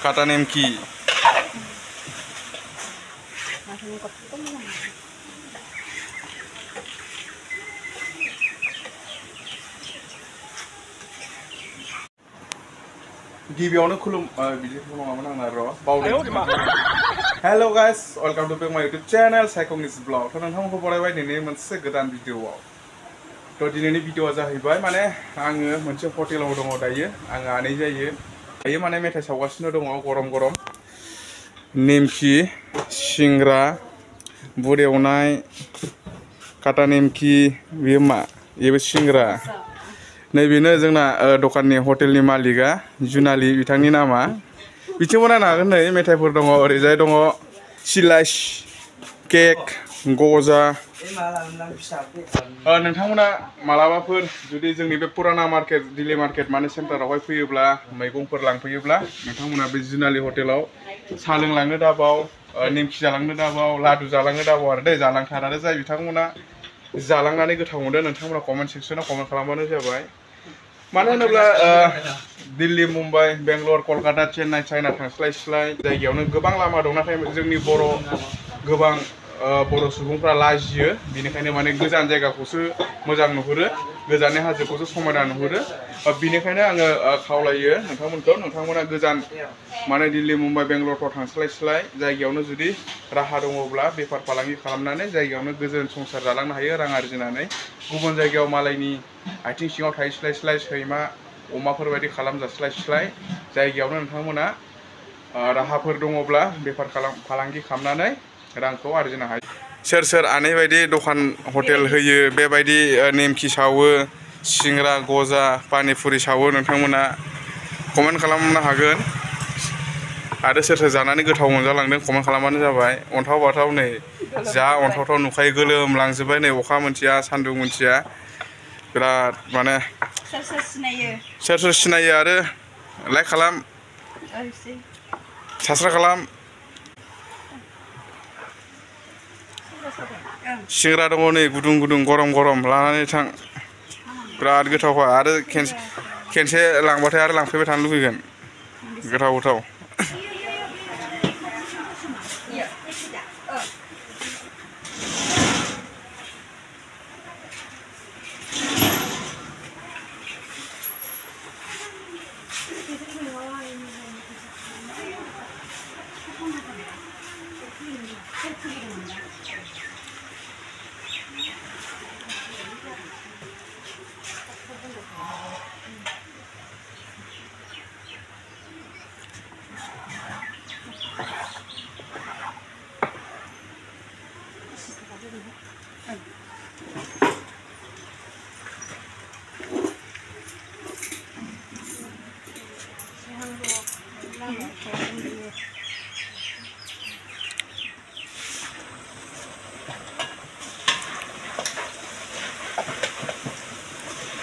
Kata nemki. गिबियावनो खुलुम बिदिखौ नङामोन आंना र' बावदों। Hello guys, welcome to my YouTube channel Saikong's Vlog. थ' नोंथांमोनखौ बरायबाय दिनै मोनसे गोदान भिडिअ'आव। थ' दिनैनि भिडिअ'आ जाहैबाय माने आङो मोनसे हटेलाव दङ दायो। आङो आनै जायो। दायो माने मेथाइ सावगासिनो दङ गरम गरम। नेमखि, सिंग्रा, बुद एवनाय, काटा नेमखि, बेयो मा? बेबो सिंग्रा। नैबेनो जोंना दखाननि हटेलनि मालिकआ जुनालि बिथांनि नामा। बिथिंबो नायनो हागोन नै मेथाइफोर दङ ओरैजाय दङ सिलाइस, केक, गजा। नोंथांमोना मालाबाफोर जुदि जोंनि बे पुराना मार्केट दिल्ली मार्केट माने सेन्टारावहाय फैयोब्ला मैगंफोर लांफैयोब्ला नोंथांमोना बे जुनालि हटेलाव साहा लोंलांनो दाबाव, नेमखि जालांनो दाबाव, लादु जालांनो दाबाव आरो दे जालांथार आरो जाय बिथांमोना जालांनानै गोथाव मोनदों नोंथांमोना कमेन्ट सेक्सनाव कमेन्ट खालामबानो जाबाय। मानो होनोब्ला दिल्ली, मुम्बाइ, बेंगलर, कलकाता, चेन्नाइ, चाइना थांस्लायस्लाय जायगायावनो गोबां लामा दं नाथाय जोंनि गोबां बर' सुबुंफ्रा लाजियो बिनिखायनो माने गोजान जायगाखौसो मोजां नुहुरो, गोजाननि हाजोखौसो समायना नुहुरो। बिनिखायनो आङो खावलायो नोंथांमोना गोजान माने दिल्ली, मुम्बाइ, बेंगलरफ्राव थांस्लायस्लाय जायगायावनो जुदि राहा दङब्ला बेफार फालांगि खालामनानै जायगायावनो गोजोन संसार जालांनो हायो रां आरजिनानै। गुबुन जायगायाव मालायनि आथिं सिङाव थाहैस्लायस्लाय सैमा अमाफोरबायदि खालामजास्लायस्लाय जायगायावनो नोंथांमोना राहाफोर दङब्ला बेफार फालांगि खालामनानै रांखौ आरजिनो हायो। सोर सोर आनै बायदि दखान हटेल होयो बेबायदि नेमखि सावो, सिंग्रा, गजा, पानिफुरि सावो नोंथांमोना कमेन्ट खालामनो हागोन। आरो सोर सोर जानानै गोथाव मोनजालांदों कमेन्ट खालामबानो जाबाय। अन्थाव बाथाव नै जा अन्थावथाव नुखायो गोलोमलांजोब्बाय नै अखा मोनथिया सान्दुं मोनथिया बिराद माने सोर सोर सिनायो आरो लाइक खालाम, साबस्क्राइब खालाम। सिंग्रा दङ नै गुदुं गुदुं गरम गरम लानानै थां बिराद गोथावखा आरो खेनसे लांबाथाय आरो लांफैबाय थानो लुबैगोन गोथाव गोथाव।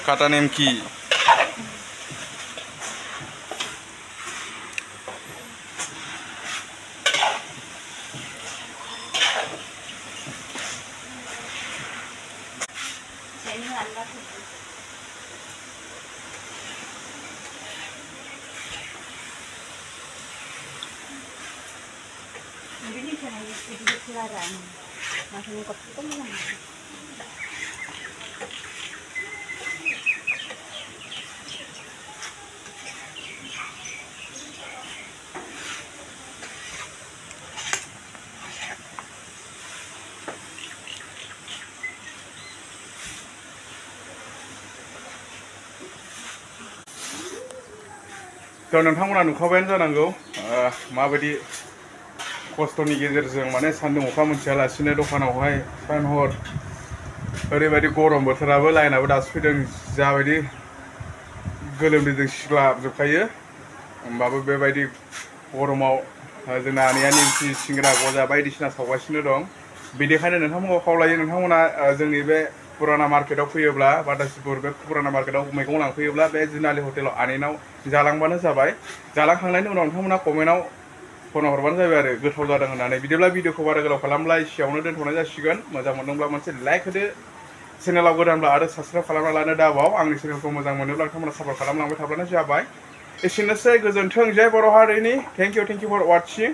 Kata nemki. थ' नोंथांमोना नुखाबायानो जानांगौ माबायदि खस्थ'नि गेजेरजों माने सान्दुं अखा मोनथियालासिनो दखानावहाय सान हर ओरैबायदि गरम बोथोराबो लाइनाबो दासो फैदों जाबायदि गोलोमदैजों सिग्लाबजोबखायो होमबाबो बेबायदि गरमाव जोंना आनैया नेमखि सिंग्रा गजा बायदिसिना सावगासिनो दं। बिनिखायनो नोंथांमोनखौ खावलायो नोंथांमोना जोंनि बे पुराना मार्केटाव फैयोब्ला बाटासिपुर बे पुराना मार्केटाव मैगं लांफैयोब्ला बे जुनालि हटेलाव आनैनाव जालांबानो जाबाय। जालांखांनायनि उनाव नोंथांमोना कमेन्टआव फन हरबानो जाबाय आरो गोथाव जादों होननानै। बिदिब्ला भिडिअखौ बारा गोलाव खालामब्ला एसेयावनो दोनथ'नाय जासिगोन। मोजां मोनदोंब्ला मोनसे लाइक होदो, चेनेलाव गोदानब्ला आरो साबस्क्राइब खालामना लानो दाबाव। आंनि चेनेलखौ मोजां मोनोब्ला नोंथांमोना सापर्ट खालामलांबाय थाब्लानो जाबाय। एसेनोसै गोजोन्थों जय बर' हारिनि थेंक इउ फर वाचिं